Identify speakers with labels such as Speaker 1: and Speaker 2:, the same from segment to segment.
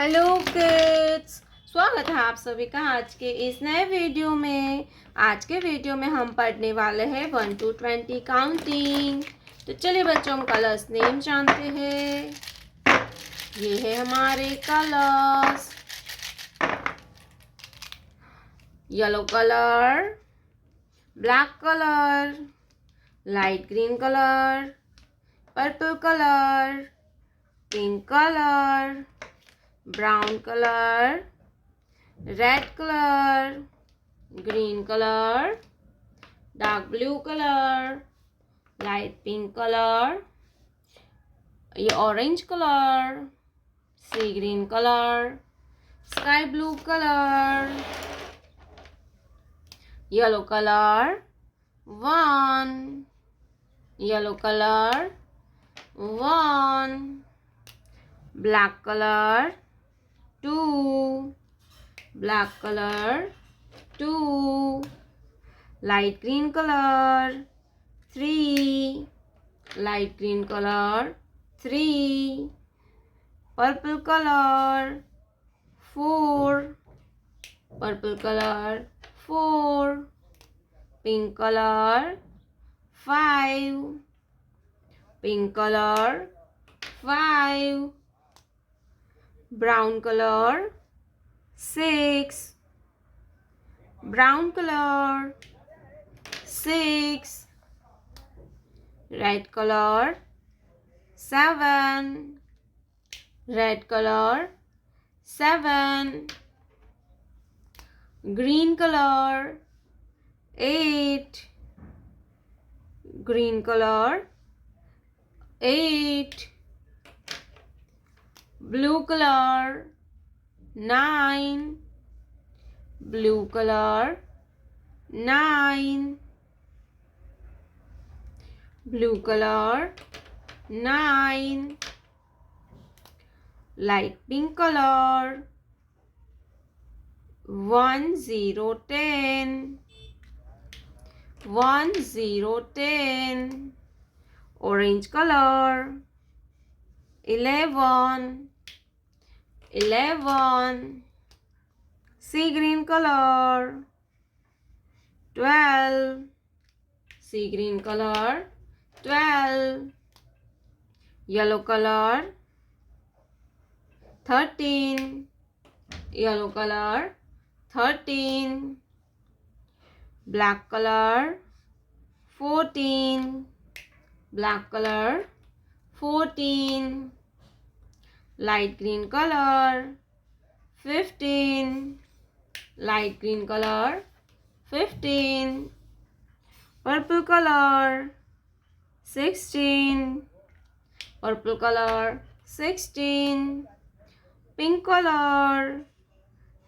Speaker 1: Hello kids, स्वागत है आप सभी का आज के इस नए वीडियो में। आज के वीडियो में हम पढ़ने वाले हैं 1 to 20 काउंटिंग। तो चलिए बच्चों, हम कलर्स नेम जानते हैं। ये है हमारे colours. Yellow colour, black colour, light green colour, purple colour, pink colour, brown color, red color, green color, dark blue color, light pink color, ये orange color, sea green color, sky blue color, yellow color, 1, yellow color, 1, black color, 2, black color, 2, light green color, 3, light green color, 3, purple color, 4, purple color, 4, pink color, 5, pink color, 5, brown color, 6, brown color, 6, red color, 7, red color, 7, green color, 8, green color, 8, blue color, 9, blue color, 9, blue color, 9, light pink color, 1, 0, 10, 1, 0, 10, orange color, 11, 11, sea green color, 12, sea green color, 12, yellow color, 13, yellow color, 13, black color, 14, black color, 14, light green color, 15, light green color, 15, purple color, 16, purple color, 16, pink color,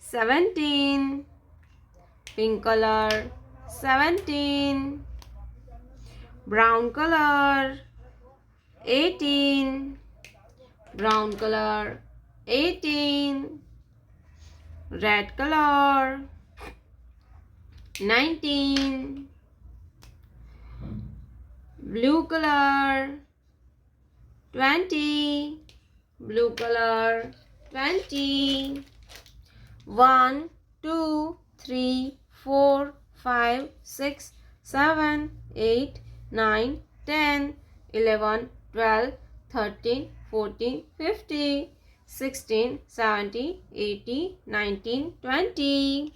Speaker 1: 17, pink color, 17, brown color, 18, brown color, 18, red color, 19, blue color, 20, blue color, 20, 1, 2, 3, 4, 5, 6, 7, 8, 9, 10, 11, 12, 13, 14, 15, 16, 17, 18, 19, 20.